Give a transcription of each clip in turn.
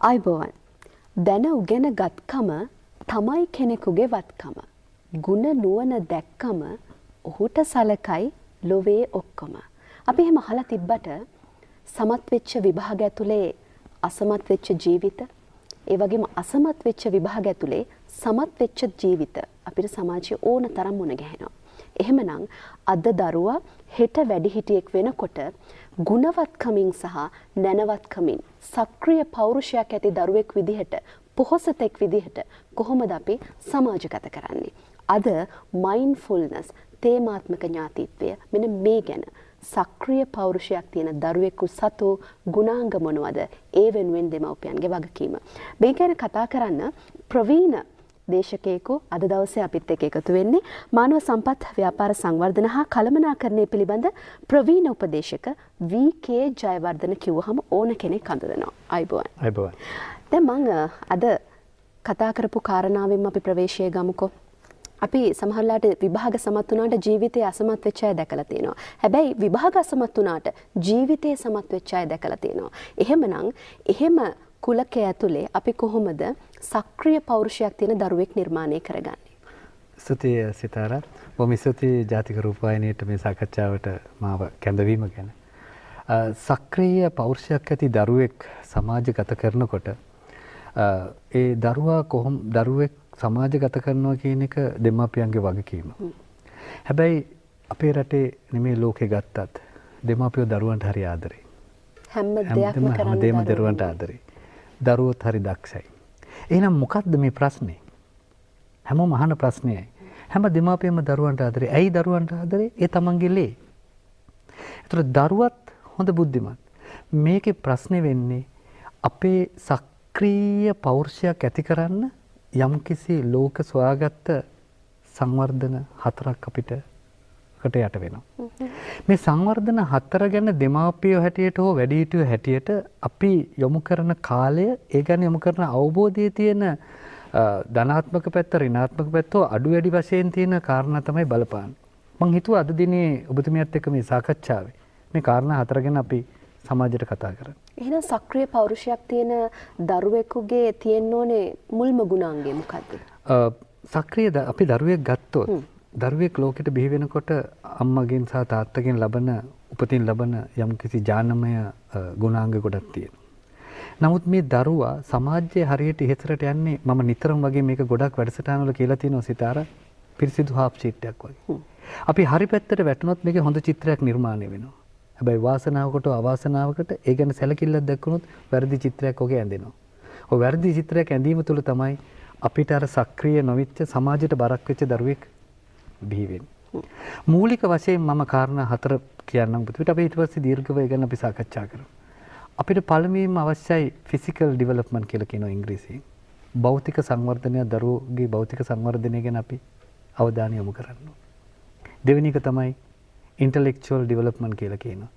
අයිබෝවන් දැන උගෙන ගත්කම තමයි කෙනෙකුගේ වත්කම. ගුණ නුවණ දැක්කම ඔහුට සලකයි ලොවේ ඔක්කොම. අපි එහෙම අහලා තිබ්බට සමත් වෙච්ච විභාග ඇතුලේ අසමත් වෙච්ච ජීවිත, ඒ වගේම අසමත් වෙච්ච විභාග ඇතුලේ සමත් වෙච්ච ජීවිත අපිට සමාජයේ ඕන තරම් මුණ ගැහෙනවා. එහෙමනම් අද දරුවා හෙට වැඩිහිටියෙක් වෙනකොට ගුණවත්කමින් සහ නැනවත්කමින් සක්‍රීය පෞරුෂයක් ඇති දරුවෙක් විදිහට පොහොසතෙක් විදිහට කොහොමද අපි සමාජගත කරන්නේ? අද මයින්ඩ්ෆුල්නස් තේමාත්මක ඥාතිත්වය මෙන්න මේ ගැන සක්‍රීය පෞරුෂයක් තියෙන දරුවෙකු සතු ගුණාංග මොනවද? ඒ වෙනුවෙන් දෙමව්පියන්ගේ වගකීම. මේ ගැන කතා කරන්න ප්‍රවීණ දේශකයෙකු අද දවසේ අපිත් එක්ක එකතු වෙන්නේ මානව සම්පත් ව්‍යාපාර සංවර්ධන හා කළමනාකරණය පිළිබඳ ප්‍රවීණ උපදේශක වී.කේ. ජයවර්ධන කිව්වහම ඕන කෙනෙක් හඳුනනවා. අයිබෝවන්. අයිබෝවන්. දැන් මම අද කතා කරපු කාරණාවෙන් අපි ප්‍රවේශය ගමුකෝ. අපි සමහරලාට විභාග සමත් වුණාට ජීවිතයේ අසමත් වෙච්ච අය දැකලා තියෙනවා. හැබැයි විභාග අසමත් වුණාට ජීවිතයේ සමත් වෙච්ච අය දැකලා තියෙනවා. එහෙමනම් එහෙම කුලකයේ ඇතුලේ අපි කොහොමද සක්‍රීය පෞරුෂයක් තියෙන දරුවෙක් නිර්මාණය කරගන්නේ? ස්තුතියි සිතාරා. බොහොම ස්තුතියි ජාතික රූපවාහිනියට මේ සාකච්ඡාවට මාව කැඳවීම ගැන. සක්‍රීය පෞරුෂයක් ඇති දරුවෙක් සමාජගත කරනකොට ඒ දරුවෙක් සමාජගත කරනවා කියන එක දෙමාපියන්ගේ වගකීම. හැබැයි අපේ රටේ නෙමෙයි ලෝකේ ගත්තත් දෙමාපියෝ දරුවන්ට හරි ආදරේ. හැම දෙයක්ම කරන්නේ දරුවන්ට ආදරේ. දරුවොත් හරි දක්ෂයි. එහෙනම් මොකක්ද මේ ප්‍රශ්නේ? හැමෝම අහන ප්‍රශ්නයයි. හැම දෙමාපියම දරුවන්ට ආදරේ. ඇයි දරුවන්ට ආදරේ? ඒ තමන්ගේ ලේ. ඒතර දරුවත් හොඳ බුද්ධිමත්. මේකේ ප්‍රශ්නේ වෙන්නේ අපේ සක්‍රීය පෞරුෂයක් ඇති කරන්න යම්කිසි ලෝක සොයාගත්ත සංවර්ධන හතරක් අපිට යට වෙනවා. මේ සංවර්ධන හතර ගැන දෙමාපියෝ හැටියට හෝ වැඩිහිටියෝ හැටියට අපි යොමු කරන කාලය, ඒ ගැන යොමු කරන අවබෝධයේ තියෙන ධනාත්මක පැත්ත, ඍණාත්මක පැත්ත අඩු වැඩි වශයෙන් තියෙන කාරණා තමයි බලපාන්නේ. මම හිතුවා අද දිනේ ඔබතුමියත් එක්ක මේ සාකච්ඡාවේ මේ කාරණා හතර ගැන අපි සමාජයට කතා කරමු. එහෙනම් සක්‍රීය පෞරුෂයක් තියෙන දරුවෙකුගේ තියෙන්න ඕනේ මුල්ම ගුණාංගය මොකද්ද? සක්‍රීය අපි දරුවෙක් ගත්තොත් දරුවෙක් ලෝකෙට බිහි වෙනකොට අම්මගෙන් සහ තාත්තගෙන් උපතින් ලබන යම්කිසි ඥානමය ගුණාංග ගොඩක් තියෙනවා. නමුත් මේ දරුවා සමාජයේ හරියට ඉහළට යන්නේ මම නිතරම වගේ මේක ගොඩක් වැඩසටහන්වල කියලා තියෙනවා සිතාරා පිරිසිදු හාප් ෂීට් එකක් වගේ. අපි හරි පැත්තට වැටුනොත් මේකේ හොඳ චිත්‍රයක් නිර්මාණය වෙනවා. හැබැයි වාසනාවකට අවාසනාවකට ඒ ගැන සැලකිල්ලක් දක්වනොත් වැරදි චිත්‍රයක් ඔගේ ඇඳෙනවා. ඔය වැරදි චිත්‍රයක් ඇඳීම තුළ තමයි අපිට අර සක්‍රීය නොවිච්ච සමාජයට බරක් වෙච්ච දරුවෙක් බිහි වෙන්නේ. මූලික වශයෙන් මම කාරණා හතර කියන්නම් පුතේ. අපි ඊට පස්සේ දීර්ඝව ඒ ගැන අපි සාකච්ඡා කරමු. අපිට පළමුවෙන්ම අවශ්‍යයි ෆිසිකල් ඩෙවලොප්මන්ට් කියලා කියනවා ඉංග්‍රීසියෙන්. භෞතික සංවර්ධනය, දරුවෝගේ භෞතික සංවර්ධනය ගැන අපි අවධානය යොමු කරන්න ඕනේ. දෙවෙනි එක තමයි ඉන්ටෙලෙක්චුවල් ඩෙවලොප්මන්ට් කියලා කියනවා.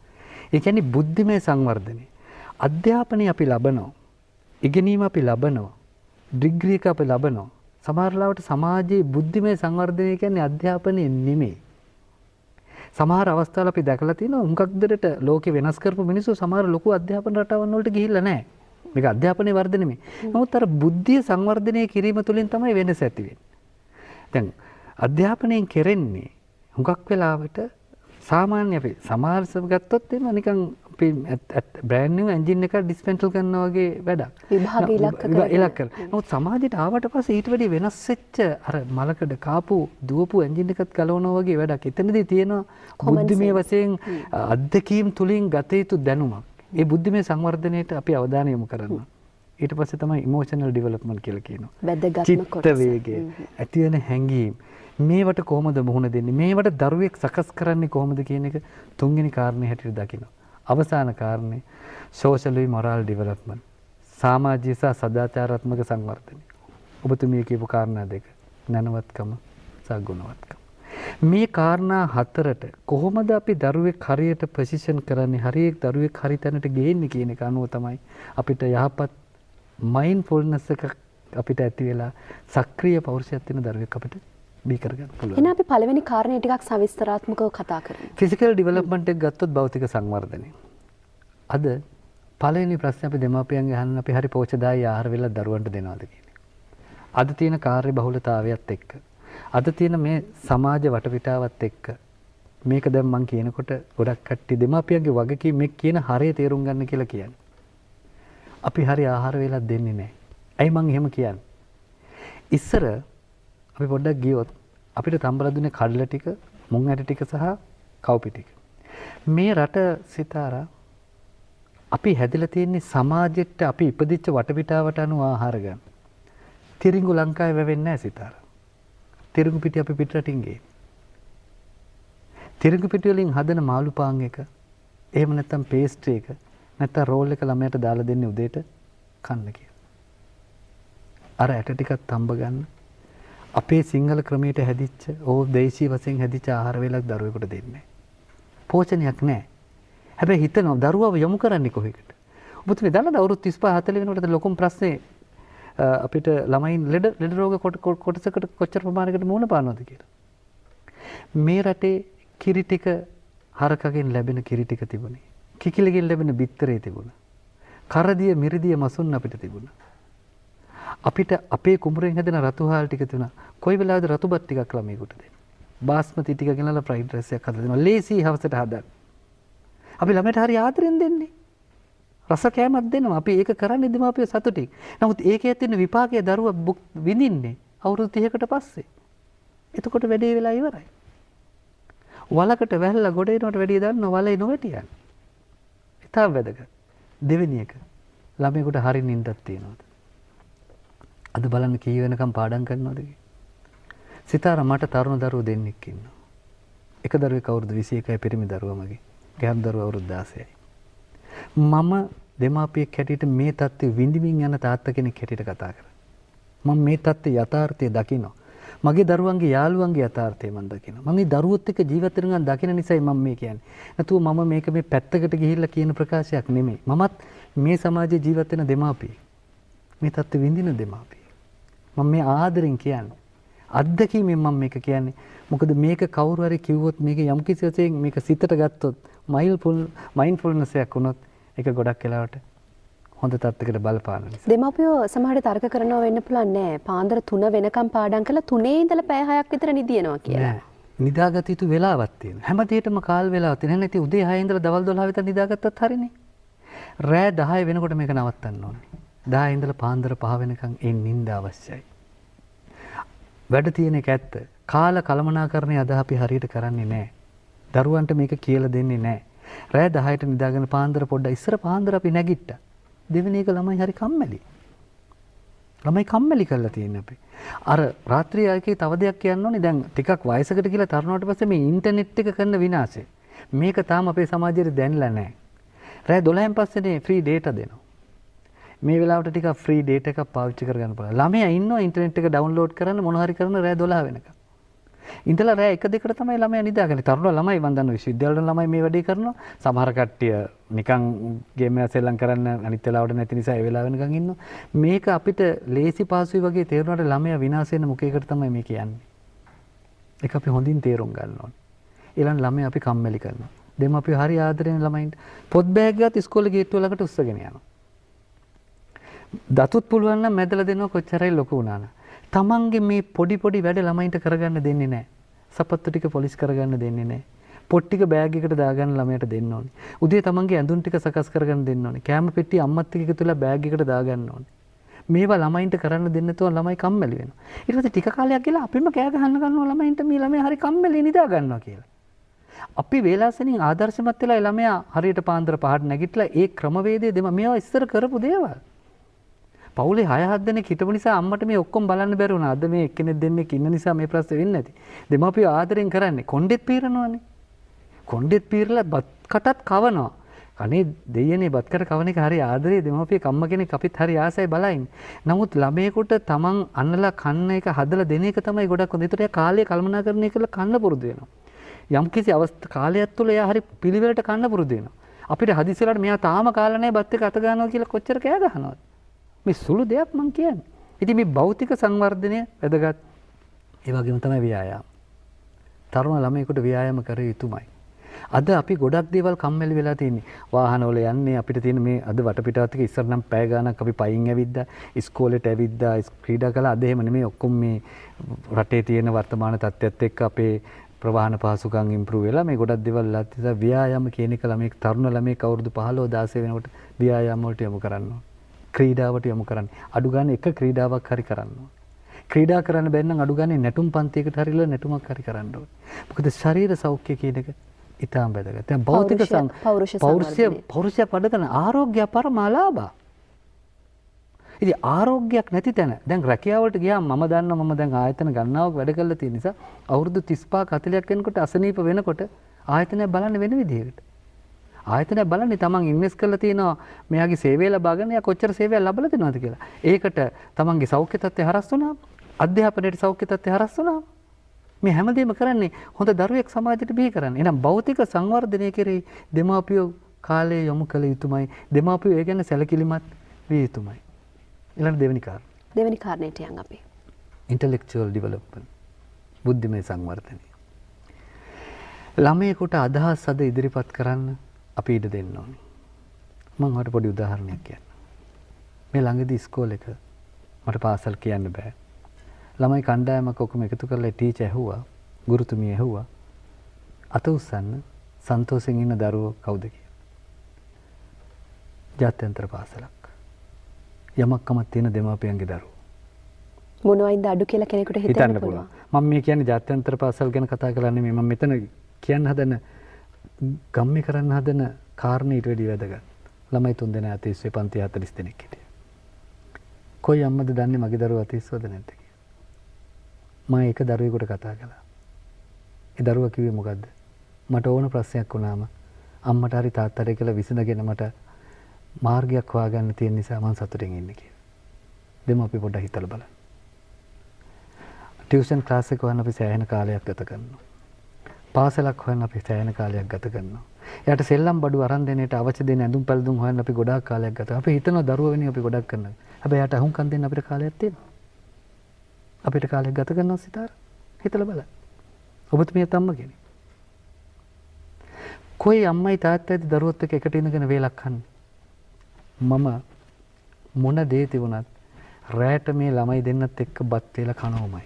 ඒ කියන්නේ බුද්ධිමය සංවර්ධනය. අධ්‍යාපනය අපි ලබනවා. ඉගෙනීම අපි ලබනවා. ඩිග්‍රී එක අපි ලබනවා. සමහර ලාවට සමාජයේ බුද්ධිමය සංවර්ධනය කියන්නේ අධ්‍යාපනය නෙමෙයි. සමහර අවස්ථාවල අපි දැකලා තියෙනවා හුඟක් දෙරට ලෝකෙ වෙනස් කරපු මිනිස්සු සමහර ලොකු අධ්‍යාපන රටාවන් වලට ගිහිල්ලා නැහැ. මේක අධ්‍යාපනයේ වර්ධනය නෙමෙයි. නමුත් අර බුද්ධිය සංවර්ධනය කිරීම තුළින් තමයි වෙනස ඇති වෙන්නේ. දැන් අධ්‍යාපනයෙන් කෙරෙන්නේ හුඟක් වෙලාවට සාමාන්‍ය අපි සමාජසභ ගත්තොත් එම නිකන් අපි බ්‍රෑන්ඩ් නිව් එන්ජින් එකක් ඩිස්මැන්ටල් කරනවා වගේ වැඩක්. විභාග ඉලක්ක කරලා. නමුත් සමාජයට ආවට පස්සේ ඊට වැඩි වෙනස් වෙච්ච අර මලකඩ කාපු දුවපු එන්ජින් එකක් ගලවනවා වගේ වැඩක්. එතනදී තියෙනවා බුද්ධිමය වශයෙන් අත්දැකීම් තුලින් ගත යුතු දැනුමක්. ඒ බුද්ධිමය සංවර්ධනයට අපි අවධානය යොමු කරනවා. ඊට පස්සේ තමයි ඉමෝෂනල් ඩෙවලොප්මන්ට් කියලා කියනවා. චිත්ත වේගය, ඇති වෙන හැඟීම්. මේවට කොහොමද මුහුණ දෙන්නේ? මේවට දරුවෙක් සකස් කරන්නේ කොහොමද කියන එක තුන්වෙනි කාරණේ හැටියට දකිනවා. අවසාන කාරණේ සෝෂලි මොරල් ඩෙවලොප්මන්ට්. සමාජීය සහ සදාචාරාත්මක සංවර්ධනය. ඔබතුමිය කියපු කාරණා දෙක. නැනවත්කම සහ ගුණවත්කම. මේ කාරණා හතරට කොහොමද අපි දරුවෙක් හරියට පොසිෂන් කරන්නේ? හරියට දරුවෙක් හරි තැනට ගේන්නේ කියන එක අනුව තමයි අපිට යහපත් මයින්ඩ්ෆුල්නස් එක අපිට ඇති වෙලා සක්‍රීය පෞරුෂයක් තියෙන දරුවෙක් අපිට බිහි කරගන්න පුළුවන්. එහෙනම් අපි පළවෙනි කාරණේ ටිකක් සවිස්තරාත්මකව කතා කරමු. ෆිසිකල් ඩෙවලොප්මන්ට් එක ගත්තොත් භෞතික සංවර්ධනය. අද පළවෙනි ප්‍රශ්නේ අපි දෙමාපියන්ගෙන් අහන්න අපි හරි පෝෂ්‍යදායී ආහාර වේල දරුවන්ට දෙනවද කියන්නේ. අද තියෙන කාර්ය බහුලතාවයත් එක්ක අද තියෙන මේ සමාජ වටපිටාවත් එක්ක මේක දැන් මම කියනකොට ගොඩක් කට්ටිය දෙමාපියන්ගේ වගකීම මේ කියන හරිය තේරුම් ගන්න කියලා කියන්නේ. අපි හරි ආහාර වේලක් දෙන්නේ නැහැ. ඇයි මං එහෙම කියන්නේ? ඉස්සර අපි පොඩ්ඩක් ගියොත් අපිට තම්බලා දුන්නේ කඩල ටික, මුං ඇට ටික සහ කව්පි ටික. මේ රට සිතාරා අපි හැදිලා තියෙන්නේ සමාජෙට අපි ඉපදිච්ච වටපිටාවට අනුව ආහාර ගන්න. තිරිඟු ලංකාවේ වැවෙන්නේ නැහැ සිතාරා. තිරිඟු පිටි අපි පිටරටින් ගේ. තිරිඟු පිටි වලින් හදන මාළු පාන් එක, එහෙම නැත්නම් පේස්ට්‍රි එක, නැත්නම් රෝල් එක ළමයට දාලා දෙන්නේ උදේට කන්න කියලා. අර ඇට ටිකක් තඹ ගන්න. අපේ සිංහල ක්‍රමයට හැදිච්ච ඕ දේශීය වශයෙන් හැදිච්ච ආහාර වේලක් දරුවෙකුට දෙන්නේ. පෝෂණයක් නැහැ. හැබැයි හිතනවා දරුවව යොමු කරන්නේ කොහෙකට? ඔබතුමී දන්නවද අවුරුදු 35 40 වෙනකොට ලොකුම ප්‍රශ්නේ අපිට ළමයින් ලෙඩ රෝග කොටසකට කොච්චර ප්‍රමාණයකට මුහුණ පානවද කියලා. මේ රටේ කිරි ටික හරකගෙන් ලැබෙන කිරි ටික තිබුණේ. කිකිලගෙන් ලැබෙන බිත්තරේ තිබුණා. කරදිය මිරිදිය මසුන් අපිට තිබුණා. අපිට අපේ කුඹුරෙන් හැදෙන රතු හාල් ටික තිබුණා. කොයි වෙලාවද රතුබත් ටිකක් ළමයෙකුට දෙන්න. බාස්මති ටික ගෙනලා ෆ්‍රයිඩ් රයිස් එකක් හදලා දෙනවා. ලේසි හවසට හදන්න. අපි ළමයට හරි ආදරෙන් දෙන්නේ. රස කෑමක් දෙනවා. අපි ඒක කරන්නේ දෙමාපියෝ සතුටින්. නමුත් ඒකේ තියෙන විපාකයේ දරුවා විඳින්නේ අවුරුදු 30කට පස්සේ. එතකොට වැඩේ වෙලා ඉවරයි. වලකට වැහලා ගොඩ එනවට වැඩිය දන්නව වලේ නොවැටියන්. ඉතාල වැදගත්. දෙවෙනි එක ළමයෙකුට හරි නිින්දක් තියෙනවද? අද බලන්න කී වෙනකම් පාඩම් කරනවද කියලා. සිතාරා මට තරුණ දරුවෝ දෙන්නෙක් ඉන්නවා. එක දරුවෙක් අවුරුදු 21යි පිරිමි දරුවා මගේ. ගැහැණු දරුවා අවුරුදු 16යි. මම දෙමාපියෙක් හැටියට මේ தත්ත්වෙ විඳින්මින් යන තාත්තා කෙනෙක් හැටියට කතා කරා. මම මේ தත්ත්වයේ යථාර්ථය දකිනවා. මගේ දරුවන්ගේ යාළුවන්ගේ යථාර්ථය මම දකිනවා. මම මේ දරුවොත් එක්ක ජීවත් වෙන ගමන් දකින නිසායි මම මේ කියන්නේ. නැතුව මම මේක මේ පැත්තකට ගිහිල්ලා කියන ප්‍රකාශයක් නෙමෙයි. මමත් මේ සමාජයේ ජීවත් වෙන දෙමාපියෙක්. මේ தත්ත්වෙ විඳින දෙමාපියෙක්. මම මේ ආදරෙන් කියන්නේ. අත්දැකීමෙන් මම මේක කියන්නේ. මොකද මේක කවුරු හරි කිව්වොත් මේක යම් කිසි වශයෙන් මේක සිතට ගත්තොත් මයින්ඩ්ෆුල්නස් එකක් වුණොත් ඒක ගොඩක් වෙලාවට හොඳ තත්ත්වයකට බලපාන නිසා. දෙමාපියෝ සමහරට තර්ක කරනවා වෙන්න පුළුවන් නෑ. පාන්දර 3 වෙනකම් පාඩම් කරලා 3 ඉඳලා පැය 6ක් විතර නිදිනවා කියලා. නෑ. නිදාගත යුතු වෙලාවක් තියෙනවා. හැම දෙයකටම කාල වේලාවක් තියෙනවා. නැත්නම් ඉතින් උදේ 6 ඉඳලා දවල් 12 විතර නිදාගත්තත් හරිනේ. රෑ 10 වෙනකොට මේක නවත්තන්න ඕනේ. 10 ඉඳලා පාන්දර 5 වෙනකම් ඒ නිින්ද අවශ්‍යයි. වැඩ තියෙන එක ඇත්ත. කාල කළමනාකරණය අද අපි හරියට කරන්නේ නැහැ. දරුවන්ට මේක කියලා දෙන්නේ නැහැ. රෑ 10ට නිදාගෙන පාන්දර පොඩ්ඩක් ඉස්සර පාන්දර අපි නැගිට්ටා. දෙවෙනි එක ළමයි හරි කම්මැලි. ළමයි කම්මැලි කරලා තියෙන්නේ අපි. අර රාත්‍රී ආයකේ තව දෙයක් කියන්න ඕනේ. දැන් ටිකක් වයසකට ගිහලා තරුණාට පස්සේ මේ ඉන්ටර්නෙට් එක කරන විනාශය. මේක තාම අපේ සමාජයේ දැනලා නැහැ. රෑ 12න් පස්සේනේ ෆ්‍රී ඩේටා දෙනවා. මේ වෙලාවට ටිකක් ෆ්‍රී ඩේටා එකක් පාවිච්චි කරගන්න පුළුවන්. ළමයා ඉන්නවා ඉන්ටර්නෙට් එක ඩවුන්ලෝඩ් කරන්න මොන හරි කරන රෑ 12 වෙනකම්. ඉඳලා රෑ 1-2ට තමයි ළමයා නිදාගන්නේ. තරුණ ළමයි මන් දන්නවා විශ්වවිද්‍යාලවල ළමයි මේ වැඩේ කරනවා. සමහර කට්ටිය නිකන් ගේම් එක සෙල්ලම් කරන්න අනිත් වෙලාවට නැති නිසා ඒ වෙලාව වෙනකන් ඉන්නවා. මේක අපිට ලේසි පාසුයි වගේ තේරුණාට ළමයා විනාශ වෙන මුඛයකට තමයි මේ කියන්නේ. ඒක අපි හොඳින් තේරුම් ගන්න ඕනේ. ඊළඟ ළමයා අපි කම්මැලි කරනවා. දෙමාපියෝ හරි ආදරෙන් ළමයින්ට පොත් බෑග් එකත් ඉස්කෝලේ ගේට්ටුව ළඟට උස්සගෙන යනවා. දතුත් පුළුවන් නම් මැදලා දෙනවා කොච්චරයි ලොකු වුණා නම්. තමන්ගේ මේ පොඩි පොඩි වැඩ ළමයින්ට කරගන්න දෙන්නේ නැහැ. සපත්තු ටික පොලිස් කරගන්න දෙන්නේ නැහැ. පොත් ටික බෑග් එකට දාගන්න ළමයට දෙන්න ඕනේ. උදේ තමන්ගේ ඇඳුම් ටික සකස් කරගන්න දෙන්න ඕනේ. කැම පෙට්ටිය අම්මත් එක්ක එකතුලා බෑග් එකට දාගන්න ඕනේ. මේවා ළමයින්ට කරන්න දෙන්න නැතුව ළමයි කම්මැලි වෙනවා. ඊට පස්සේ ටික කාලයක් ගිහලා අපිම කෑ ගහන්න ගන්නවා ළමයින්ට මේ ළමයා හරි කම්මැලි නිදා ගන්නවා කියලා. අපි වේලාසනින් ආදර්ශමත් වෙලා ළමයා හරියට පාන්දර 5ට නැගිටලා ඒ ක්‍රමවේදය මේවා ඉස්සර කරපු දේවල්. පවුලේ 6-7 දෙනෙක් හිටපු නිසා අම්මට මේ ඔක්කොම බලන්න බැරි වුණා. අද මේ එක්කෙනෙක් දෙන්නෙක් ඉන්න නිසා මේ ප්‍රශ්නේ වෙන්නේ නැති. දෙමාපියෝ ආදරෙන් කරන්නේ කොණ්ඩෙත් පීරනවානේ. කොණ්ඩෙත් පීරලා බත් කටත් කවනවා. අනේ දෙයියනේ බත් කට කවන එක හරි ආදරේ දෙමාපිය කම්ම කෙනෙක් අපිත් හරි ආසයි බලයින්. නමුත් ළමයෙකුට තමන් අන්නලා කන්න එක හදලා දෙන එක තමයි ගොඩක් හොඳ. ඒතර කාලය කළමනාකරණය කරලා කන්න පුරුදු වෙනවා. යම්කිසි කාලයක් තුළ එයා හරි පිළිවෙලට කන්න පුරුදු වෙනවා. අපිට හදිසියලාට මෙයා තාම කාලා නැහැ බත් එක අත ගන්නවා කියලා කොච්චර කෑ ගහනවද? මේ සුළු දෙයක් මං කියන්නේ. ඉතින් මේ භෞතික සංවර්ධනය වැදගත්. ඒ වගේම තමයි ව්‍යායාම. තරුණ ළමයෙකුට ව්‍යායාම කර යුතුමයි. අද අපි ගොඩක් දේවල් කම්මැලි වෙලා තියෙන්නේ. වාහනවල යන්නේ අපිට තියෙන මේ අද වටපිටාවත් එක ඉස්සර නම් පැය ගාණක් අපි පයින් ඇවිද්දා, ඉස්කෝලේට ඇවිද්දා, ක්‍රීඩා කළා. අද එහෙම නෙමෙයි. ඔක්කොම මේ රටේ තියෙන වර්තමාන තත්ත්වයට එක්ක අපේ ප්‍රවාහන පහසුකම් ඉම්ප්‍රූව් වෙලා මේ ගොඩක් දේවල් ලැබිලා ව්‍යායාම කියන එක ළමයි තරුණ ළමයි අවුරුදු 15 16 වෙනකොට ව්‍යායාම වලට යොමු කරන්න ඕන. ක්‍රීඩාවට යොමු කරන්න. අඩු ගන්න එක ක්‍රීඩාවක් හරි කරන්න ඕන. ක්‍රීඩා කරන්න බැරි නම් අඩු ගන්න නැටුම් පන්තියකට හරිලා නැටුමක් හරි කරන්න ඕන. මොකද ශරීර සෞඛ්‍ය කියන එක ඉතාම වැදගත්. දැන් භෞතික පෞරුෂය පඩ කරන ආරෝග්‍ය පරමාලාභ. ඉතින් ආරෝග්‍යයක් නැති තැන දැන් රැකියාවලට ගියාම මම දන්නවා මම දැන් ආයතන ගණනාවක් වැඩ කරලා තියෙන නිසා අවුරුදු 35 40ක් වෙනකොට අසනීප වෙනකොට ආයතනය බලන්න වෙන විදිහකට. ආයතනය බලන්නේ තමන් ඉන්වෙස්ට් කරලා තියෙනවා මෙයාගේ සේවය ලබා ගන්න එයා කොච්චර සේවයක් ලබලා දෙනවද කියලා. ඒකට තමන්ගේ සෞඛ්‍ය තත්ත්වය හරස් වුණාම අධ්‍යාපනයේ සෞඛ්‍ය තත්ත්වය හරස් වුණාම මේ හැමදේම කරන්නේ හොඳ දරුවෙක් සමාජයට බිහි කරන්න. එහෙනම් භෞතික සංවර්ධනය කෙරෙහි දෙමාපියෝ කාලය යොමු කළ යුතුමයි. දෙමාපියෝ ඒ ගැන සැලකිලිමත් විය යුතුමයි. ඊළඟ දෙවෙනි කාරණේට යන් අපි. intellectual development. බුද්ධිමය සංවර්ධනය. ළමයෙකුට අදහස් අද ඉදිරිපත් කරන්න අපි ඉඩ දෙන්න ඕනේ. මම ඔයාලට පොඩි උදාහරණයක් කියන්නම්. මේ ළඟදී ඉස්කෝලේක මට පාසල් කියන්න බෑ. ළමයි කණ්ඩායමක් ඔක්කොම එකතු කරලා ටීචර් ඇහුවා, ගුරුතුමිය ඇහුවා අත උස්සන්න සන්තෝෂෙන් ඉන්න දරුවෝ කවුද කියලා. ජාත්‍යන්තර පාසලක්. යමක්කමක් තියෙන දෙමාපියන්ගේ දරුවෝ. මොනවයින්ද අඩු කියලා කෙනෙකුට හිතන්න පුළුවන්. මම මේ කියන්නේ ජාත්‍යන්තර පාසල් ගැන කතා කරන්නේ නෙමෙයි. මම මෙතන කියන්න හදන ගම්මි කරන්න හදන කාරණේ ඊට වැඩි වැදගත්. ළමයි 3 දෙනා අතීස්සේ පන්ති 40 දෙනෙක් හිටියා. කොයි අම්මද දන්නේ මගේ දරුවා අතීස්සවද නැද්ද කියලා. මම එක දරුවෙකුට කතා කළා. ඒ දරුවා කිව්වේ මොකද්ද? මට ඕන ප්‍රශ්නයක් වුණාම අම්මට හරි තාත්තට කියලා විසඳගෙන මට මාර්ගයක් හොයාගන්න තියෙන නිසා මම සතුටින් ඉන්නේ කියලා. දෙමාපිය පොඩ්ඩක් හිතලා බලන්න. ටියුෂන් ක්ලාස් එක හොයන්න අපි සෑහෙන කාලයක් ගත කරනවා. පාසලක් හොයන්න අපි සෑහෙන කාලයක් ගත කරනවා. එයාට සෙල්ලම් බඩු අරන් දෙන එකට අවශ්‍ය දෙන ඇඳුම් පැළඳුම් හොයන්න අපි ගොඩාක් කාලයක් ගත කරනවා. අපි හිතනවා දරුවා වෙනුවෙන් අපි ගොඩක් කරනවා. හැබැයි එයාට අහුම්කම් දෙන්න අපිට කාලයක් තියෙනවා. අපිට කාලයක් ගත කරනවා සිතාර. හිතලා බලන්න. ඔබතුමියත් අම්ම කෙනෙක්. කොයි අම්මයි තාත්තයිද දරුවොත් එක්ක එකට ඉඳගෙන වේලක් කන්නේ? මම මොන දේ තිබුණත් රැට මේ ළමයි දෙන්නත් එක්ක බත් වේලා කනෝමයි.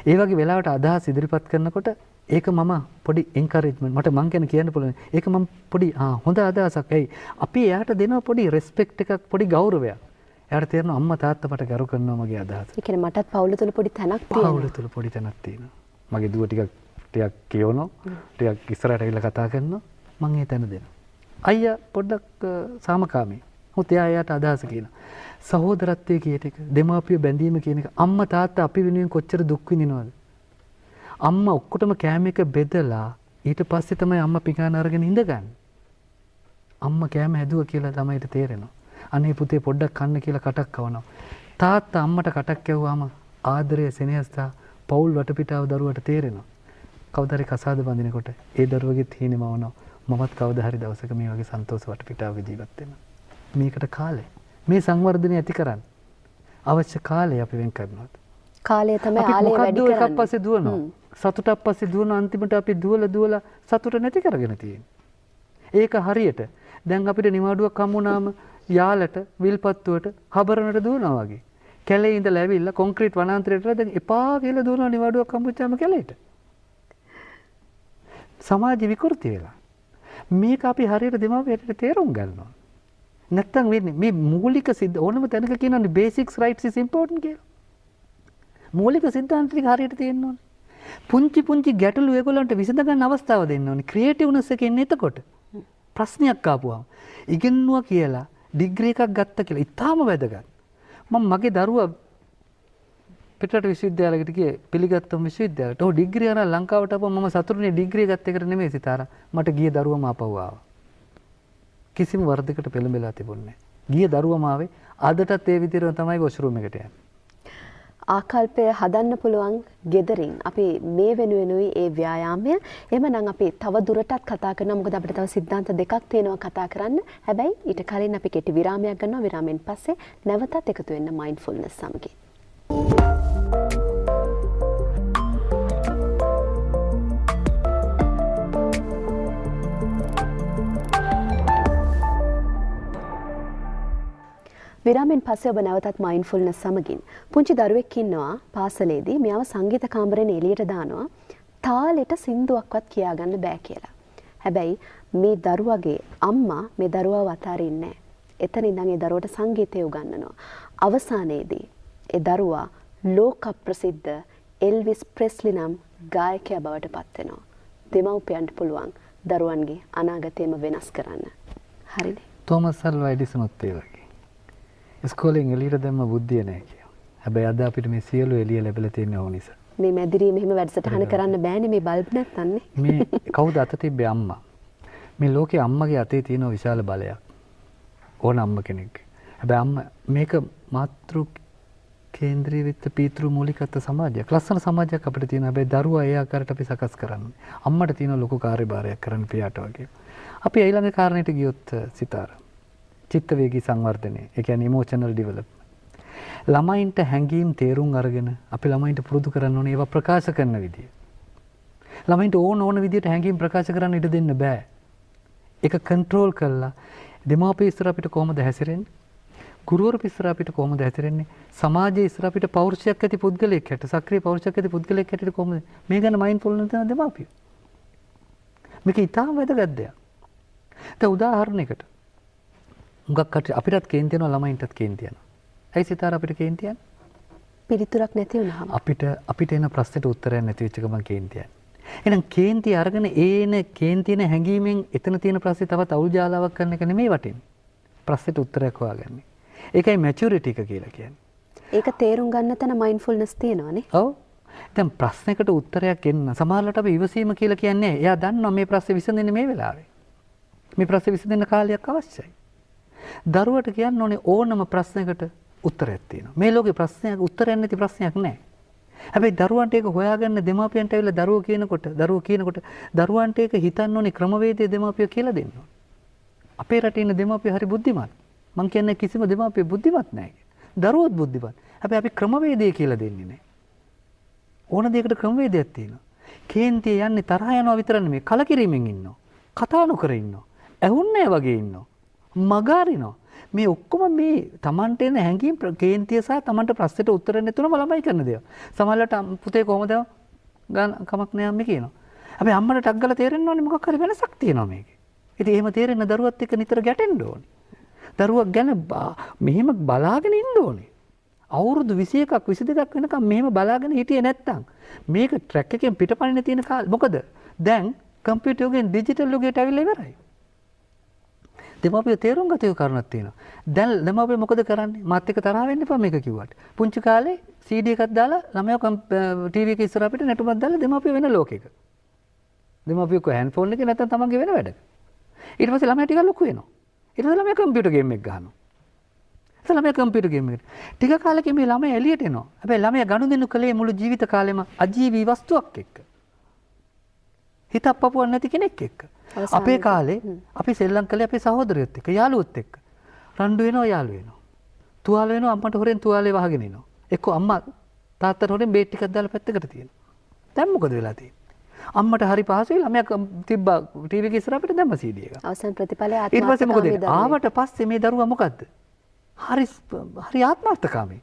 ඒ වගේ වෙලාවට අදහස් ඉදිරිපත් කරනකොට ඒක මම පොඩි එන්කරේජ්මන්ට් මට මං කියන්න පුළුවන්. ඒක මම පොඩි හොඳ අදහසක්. ඇයි අපි එයාට දෙනවා පොඩි රෙස්පෙක්ට් එකක් පොඩි ගෞරවයක්. එයාට තේරෙනවා අම්මා තාත්තා මට ගරු කරනවා මගේ අදහස. ඒ කියන්නේ මටත් පවුල තුල පොඩි තැනක් තියෙනවා. පවුල තුල පොඩි තැනක් තියෙනවා. මගේ දුව ටිකක් කියවනවා. ටිකක් ඉස්සරහට ඇවිල්ලා කතා කරනවා. මං ඒ තැන දෙනවා. අයියා පොඩ්ඩක් සාමකාමී. මොකද එයාට අදහස කියනවා. සහෝදරත්වයේ කියන එක, දෙමාපිය බැඳීම කියන එක අම්මා තාත්තා අපි වෙනුවෙන් කොච්චර දුක් විඳිනවද? අම්මා ඔක්කොටම කෑම එක බෙදලා ඊට පස්සේ තමයි අම්මා පිඟාන අරගෙන ඉඳගන්නේ. අම්මා කෑම හැදුවා කියලා ළමයිට තේරෙනවා. අනේ පුතේ පොඩ්ඩක් කන්න කියලා කටක් කවනවා. තාත්තා අම්මට කටක් කැවුවාම ආදරය සෙනෙහස්සා පෞල් වටපිටාව දරුවට තේරෙනවා. කවදා හරි කසාද බඳිනකොට ඒ දරුවගේ තීනෙම වුණා. මමත් කවදා හරි දවසක මේ වගේ සන්තෝෂ වටපිටාවක ජීවත් වෙනවා. මේකට කාලය. මේ සංවර්ධනය ඇති කරන්න අවශ්‍ය කාලය අපි වෙන් කරනවා. කාලය තමයි ආලය වැඩි කරන්නේ. එකක් පස්සේ දුවනවා. සතුටක් පස්සේ දුවන අන්තිමට අපි දුවලා සතුට නැති කරගෙන තියෙනවා. ඒක හරියට දැන් අපිට නිවාඩුවක් හම්බුනාම යාලට විල්පත්තුවට හබරනට දුවනවා වගේ. කැලේ ඉඳලා ඇවිල්ලා කොන්ක්‍රීට් වනාන්තරයට දැන් එපා කියලා දුවනවා නිවාඩුවක් හම්බුච්චාම කැලේට. සමාජ විකෘති වෙලා. මේක අපි හරියට දෙමාපියන්ට තේරුම් ගන්නවා. නැත්තම් වෙන්නේ මේ මූලික සිද්ධ ඕනම තැනක කියනවානේ බේසික්ස් රයිට්ස් ඉස් ඉම්පෝටන්ට් කියලා. මූලික සිද්ධාන්ත ටික හරියට තියෙන්න ඕනේ. පුංචි ගැටලු ඒගොල්ලන්ට විසඳ ගන්න අවස්ථාව දෙන්න ඕනේ. ක්‍රියේටිව්නස් එකෙන් එන්නේ එතකොට. ප්‍රශ්නයක් ආපුවම ඉගෙනුවා කියලා ඩිග්‍රී එකක් ගත්ත කියලා ඉතාලම වැදගත්. මම මගේ දරුවා පිටරට විශ්වවිද්‍යාලයකට ගියේ පිළිගත්තම විශ්වවිද්‍යාලයට. ඔහු ඩිග්‍රී අරන් ලංකාවට ආපුවම මම සතුටුනේ ඩිග්‍රී ගත්ත එකට නෙමෙයි සිතාරා. මට ගිය දරුවම ආපහු ආවා. කිසිම වර්ධයකට පෙළඹෙලා තිබුණේ නැහැ. ගිය දරුවම ආවේ අදටත් ඒ විදිහටම තමයි වොෂ්රූම් එකට යන්නේ. ආකල්පය හදන්න පුළුවන් ගෙදරින් අපි මේ වෙනුවෙනුයි ඒ ව්‍යායාමය. එහෙමනම් අපි තව දුරටත් කතා කරනවා. මොකද අපිට තව සිද්ධාන්ත දෙකක් තියෙනවා කතා කරන්න. හැබැයි ඊට කලින් අපි කෙටි විරාමයක් ගන්නවා. විරාමයෙන් පස්සේ නැවතත් එකතු වෙන්න මයින්ඩ්ෆුල්නස් සමගින්. විරාමෙන් පස්සේ ඔබ නැවතත් මයින්ඩ්ෆුල්නස් සමගින් පුංචි දරුවෙක් ඉන්නවා පාසලේදී මෙයාව සංගීත කාමරයෙන් එළියට දානවා තාලෙට සින්දුවක්වත් කියාගන්න බෑ කියලා. හැබැයි මේ දරුවගේ අම්මා මේ දරුවව අතාරින්නේ නැහැ. එතන ඉඳන් ඒ දරුවට සංගීතය උගන්වනවා. අවසානයේදී ඒ දරුවා ලෝක ප්‍රසිද්ධ එල්විස් ප්‍රෙස්ලි නම් ගායකයා බවට පත් වෙනවා. දෙමව්පියන්ට පුළුවන් දරුවන්ගේ අනාගතයම වෙනස් කරන්න. හරිනේ. තෝමස් අල්වා එඩිසන්ත් ඒ වගේ. ඉස්කෝලෙන් එළියට දැම්ම බුද්ධිය නැහැ කියනවා. හැබැයි අද අපිට මේ සියලු එළිය ලැබිලා තියෙන ඕන නිසා. මේ මැදිරියේ මෙහෙම වැඩසටහන කරන්න බෑනේ මේ බල්බ් නැත්තන්නේ. මේ කවුද අත තිබ්බේ අම්මා. මේ ලෝකේ අම්මගේ අතේ තියෙන විශාල බලයක්. ඕන අම්ම කෙනෙක්. හැබැයි අම්මා මේක මාතෘ කේන්ද්‍රීයවිත පීතෘ මූලිකත්ව සමාජයක්. ලස්සන සමාජයක් අපිට තියෙනවා. හැබැයි දරුවා ඒ ආකාරයට අපි සකස් කරන්නේ. අම්මට තියෙන ලොකු කාර්යභාරයක් කරන්න පියාට වගේ. අපි ඊළඟ කාරණේට ගියොත් සිතාර. චිත්ත වේගී සංවර්ධනය. ඒ කියන්නේ ඉමෝෂනල් ඩෙවලොප්මන්ට්. ළමයින්ට හැඟීම් තේරුම් අරගෙන අපි ළමයින්ට පුරුදු කරන්න ඕනේ ඒවා ප්‍රකාශ කරන විදිය. ළමයින්ට ඕන විදියට හැඟීම් ප්‍රකාශ කරන්න ඉඩ දෙන්න බෑ. ඒක කන්ට්‍රෝල් කළා දෙමාපිය ඉස්සර අපිට කොහොමද හැසිරෙන්නේ? ගුරුවරු ඉස්සර අපිට කොහොමද හැසිරෙන්නේ? සමාජයේ ඉස්සර අපිට පෞරුෂයක් ඇති පුද්ගලයෙක් හැට සක්‍රීය පෞරුෂයක් ඇති පුද්ගලයෙක් හැටියට කොහොමද? මේ ගැන මයින්ඩ්ෆුල්නස් දෙන දෙමාපිය. මේක ඉතාම වැදගත් දෙයක්. දැන් උදාහරණයකට මුගක් අපිටත් කේන්ති යනවා ළමයින්ටත් කේන්ති යනවා. ඇයි සිතාර අපිට කේන්ති යන්නේ? පිළිතුරක් නැති වුණාම අපිට එන ප්‍රශ්නෙට උත්තරයක් නැති වෙච්ච ගමන් කේන්ති යන්නේ. එහෙනම් කේන්ති අරගෙන කේන්තින හැඟීමෙන් එතන තියෙන ප්‍රශ්නේ තවත් අවුල් ජාලාවක් කරන එක නෙමෙයි වටින්නේ. ප්‍රශ්නෙට උත්තරයක් හොයාගන්න. ඒකයි මැචියුරිටි එක කියලා කියන්නේ. ඒක තේරුම් ගන්න තැන මයින්ඩ්ෆුල්නස් තියෙනවානේ. ඔව්. දැන් ප්‍රශ්නයකට උත්තරයක් එන්න සමහරවිට අපි ඉවසීම කියලා කියන්නේ එයා දන්නවා මේ ප්‍රශ්නේ විසඳෙන්නේ මේ වෙලාවේ. මේ ප්‍රශ්නේ විසඳෙන්න කාලයක් අවශ්‍යයි. දරුවට කියන්න ඕනේ ඕනම ප්‍රශ්නයකට උත්තරයක් තියෙනවා. මේ ලෝකේ ප්‍රශ්නයක් උත්තරයක් නැති ප්‍රශ්නයක් නැහැ. හැබැයි දරුවන්ට ඒක හොයාගන්න දෙමාපියන්ට ඇවිල්ලා දරුවෝ කියනකොට දරුවන්ට ඒක හිතන්න ඕනේ ක්‍රමවේදය දෙමාපියෝ කියලා දෙන්න ඕනේ. අපේ රටේ ඉන්න දෙමාපියෝ හරි බුද්ධිමත්. මං කියන්නේ කිසිම දෙමාපියෙක් බුද්ධිමත් නැහැ කියලා. දරුවෝත් බුද්ධිමත්. හැබැයි අපි ක්‍රමවේදය කියලා දෙන්නේ නැහැ. ඕන දෙයකට ක්‍රමවේදයක් තියෙනවා. කේන්තිය යන්නේ තරහ යනවා විතර නෙමෙයි කලකිරීමෙන් ඉන්නවා. කතා නොකර ඉන්නවා. ඇහුන්නේ වගේ ඉන්නවා. මගාරිනවා. මේ ඔක්කොම මේ Tamanට එන හැඟීම් කේන්තිය සහ Tamanට ප්‍රශ්නෙට උත්තර නැතුනම ළමයි කරන දේවල්. සමහරවිට පුතේ කොහමද කමක් නෑ අම්මේ කියනවා. හැබැයි අම්මට ටක් ගාලා තේරෙන්න ඕනේ මොකක් හරි වෙනසක් තියෙනවා මේකේ. ඉතින් එහෙම තේරෙන්න දරුවත් එක්ක නිතර ගැටෙන්න ඕනේ. දරුවා ගැන මෙහෙම බලාගෙන ඉන්න ඕනේ. අවුරුදු 21ක් 22ක් වෙනකම් මෙහෙම බලාගෙන හිටියේ නැත්තම් මේක ට්‍රැක් එකෙන් පිටපණින තියෙන කාලේ මොකද දැන් කම්පියුටර් යුගයෙන් ඩිජිටල් යුගයට ඇවිල්ලා ඉවරයි. දෙමාපියෝ තේරුම් ගත යුතු කාරණාවක් තියෙනවා. දැන් දෙමාපියෝ මොකද කරන්නේ? මාත් එක්ක තරහ වෙන්න එපා මේක කිව්වට. පුංචි කාලේ CD එකක් දාලා ළමයා ටීවී එක ඉස්සර අපිට නැටුමක් දාලා දෙමාපියෝ වෙන ලෝකෙක. දෙමාපියෝ කො හෑන්ඩ්ෆෝන් එකේ නැත්නම් තමන්ගේ වෙන වැඩක. ඊට පස්සේ ළමයා ටිකක් ලොකු වෙනවා. ඊට පස්සේ ළමයා කම්පියුටර් ගේම් එක ගහනවා. ඊට ළමයා කම්පියුටර් ගේම් එකට. ටික කාලෙකින් මේ ළමයා එළියට එනවා. හැබැයි ළමයා ගනුදෙනු කළේ මුළු ජීවිත කාලෙම අජීවී වස්තුවක් එක්ක. හිතක් පපුවක් නැති කෙනෙක් එක්ක. අපේ කාලේ අපි සෙල්ලම් කළේ අපේ සහෝදරයොත් එක්ක යාළුවොත් එක්ක. රණ්ඩු වෙනවා යාළු වෙනවා. තුවාල වෙනවා අම්මට හොරෙන් තුවාලේ වහගෙන එනවා. එක්ක අම්මා තාත්තට හොරෙන් බේත් ටිකක් දාලා පැත්තකට තියෙනවා. දැන් මොකද වෙලා තියෙන්නේ? අම්මට හරි පහසුයි ළමයා තිබ්බා ටීවී එක ඉස්සර අපිට දැම්ම CD එක. අවසන් ප්‍රතිඵලය ඊට පස්සේ මොකද වෙන්නේ? ආවට පස්සේ මේ දරුවා මොකද්ද? හරි ආත්මార్థකාමී.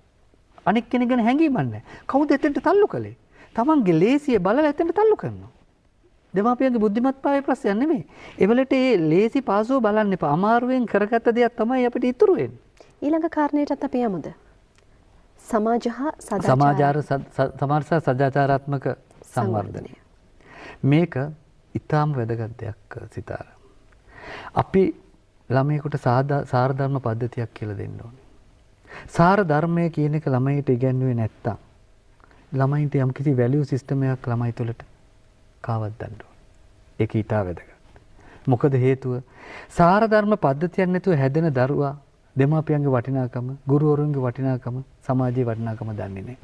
අනික් කෙනෙක් ගැන හැඟීමක් නැහැ. කවුද එතෙන්ට තල්ලු කළේ? තමන්ගේ ලේසිය බලලා එතෙන්ට තල්ලු කරනවා. දෙමාපියන්ගේ බුද්ධිමත්භාවයේ ප්‍රශ්නයක් නෙමෙයි. ඒවලට ඒ ලේසි පාසුව බලන්න එපා. අමාරුවෙන් කරගත්ත දෙයක් තමයි අපිට ඉතුරු වෙන්නේ. ඊළඟ කාරණේටත් අපි යමුද? සමාජ හා සමාජ සදාචාරාත්මක සංවර්ධනය. මේක ඊටාම වැදගත් දෙයක් සිතාර. අපි ළමයෙකුට සාර ධර්ම පද්ධතියක් කියලා දෙන්න ඕනේ. සාර ධර්මය කියන එක ළමයිට ඉගැන්වුවේ නැත්තම් ළමයින්ට යම්කිසි වැලියු සිස්ටම් එකක් ළමයි තුළට කාවත් ගන්න ඕනේ. ඒක ඊටා වැදගත්. මොකද හේතුව සාර ධර්ම පද්ධතියක් නැතුව හැදෙන දරුවා දෙමාපියන්ගේ වටිනාකම, ගුරුවරුන්ගේ වටිනාකම, සමාජයේ වටිනාකම දන්නේ නැහැ.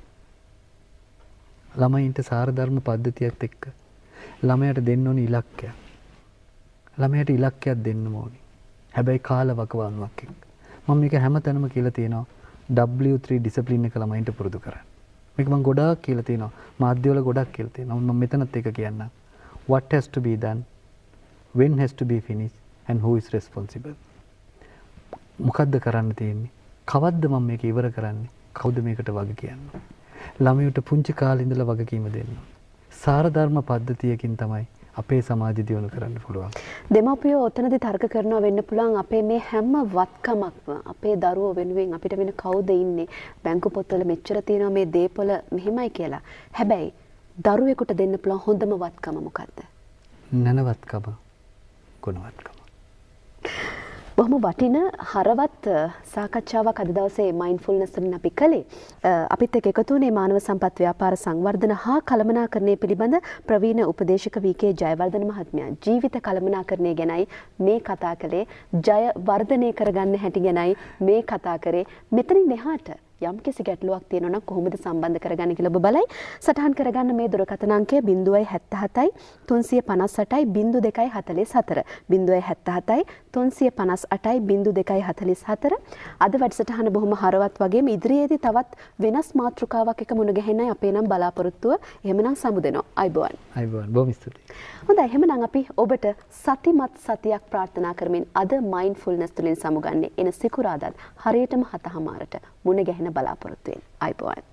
ළමයින්ට සාර ධර්ම පද්ධතියත් එක්ක ළමයට දෙන්න ඕනේ ඉලක්කයක්. ළමයට ඉලක්කයක් දෙන්න ඕනේ. හැබැයි කාල වකවානුවක් එක්ක. මම මේක හැමතැනම කියලා තියෙනවා W3 ඩිසිප්ලින් එක ළමයින්ට පුරුදු කරන්න. මේක මම ගොඩාක් කියලා තියෙනවා. මාධ්‍යවල ගොඩක් කියලා තියෙනවා. මම මෙතනත් එක කියන්නම්. What has to be done, when has to be finished and who is responsible. මොකද්ද කරන්න තියෙන්නේ? කවද්ද මම මේක ඉවර කරන්නේ? කවුද මේකට වග කියන්නේ? ළමයට පුංචි කාලේ ඉඳලා වගකීම දෙන්න. සාරධර්ම පද්ධතියකින් තමයි අපේ සමාජය දියුණු කරන්න පුළුවන්. දෙමාපියෝ ඔතනදී තර්ක කරනවා වෙන්න පුළුවන් අපේ මේ හැම වත්කමක්ම අපේ දරුවෝ වෙනුවෙන් අපිට වෙන කවුද ඉන්නේ? බැංකු පොත්වල මෙච්චර තියෙනවා මේ දේපොළ මෙහෙමයි කියලා. හැබැයි දරුවෙකුට දෙන්න පුළුවන් හොඳම වත්කම මොකද්ද? නැනවත්කම, ගුණවත්කම. බොහොම වටින හරවත් සාකච්ඡාවක් අද දවසේ මයින්ඩ්ෆුල්නස් වලින් අපි කළේ. අපිත් එක්ක එකතු වුණේ මානව සම්පත් ව්‍යාපාර සංවර්ධන හා කළමනාකරණය පිළිබඳ ප්‍රවීණ උපදේශක වී.කේ. ජයවර්ධන මහත්මයා. ජීවිත කළමනාකරණය ගැනයි මේ කතා කළේ. ජය වර්ධනය කරගන්න හැටි ගැනයි මේ කතා කරේ. මෙතනින් එහාට යම් කිසි ගැටලුවක් තියෙනවා නම් කොහොමද සම්බන්ධ කරගන්නේ කියලා ඔබ බලයි. සටහන් කරගන්න මේ දුරකථන අංකය 077යි 358යි 0244 077යි 358යි 0244. අද වැඩසටහන බොහොම හරවත් වගේම ඉදිරියේදී තවත් වෙනස් මාතෘකාවක් එක මුණ ගැහෙන්නයි අපේ නම් බලාපොරොත්තුව. එහෙමනම් සමුදෙනවා. අයබෝවන්. අයබෝවන්. බොහොම ස්තුතියි. හොඳයි එහෙමනම් අපි ඔබට සතිමත් සතියක් ප්‍රාර්ථනා කරමින් අද මයින්ඩ්ෆුල්නස් තුලින් සමුගන්නේ එන සිකුරාදාත් හරියටම 7:00ට මුණ ගැහෙන බලාපොරොත්තු වෙන. අයබෝවන්.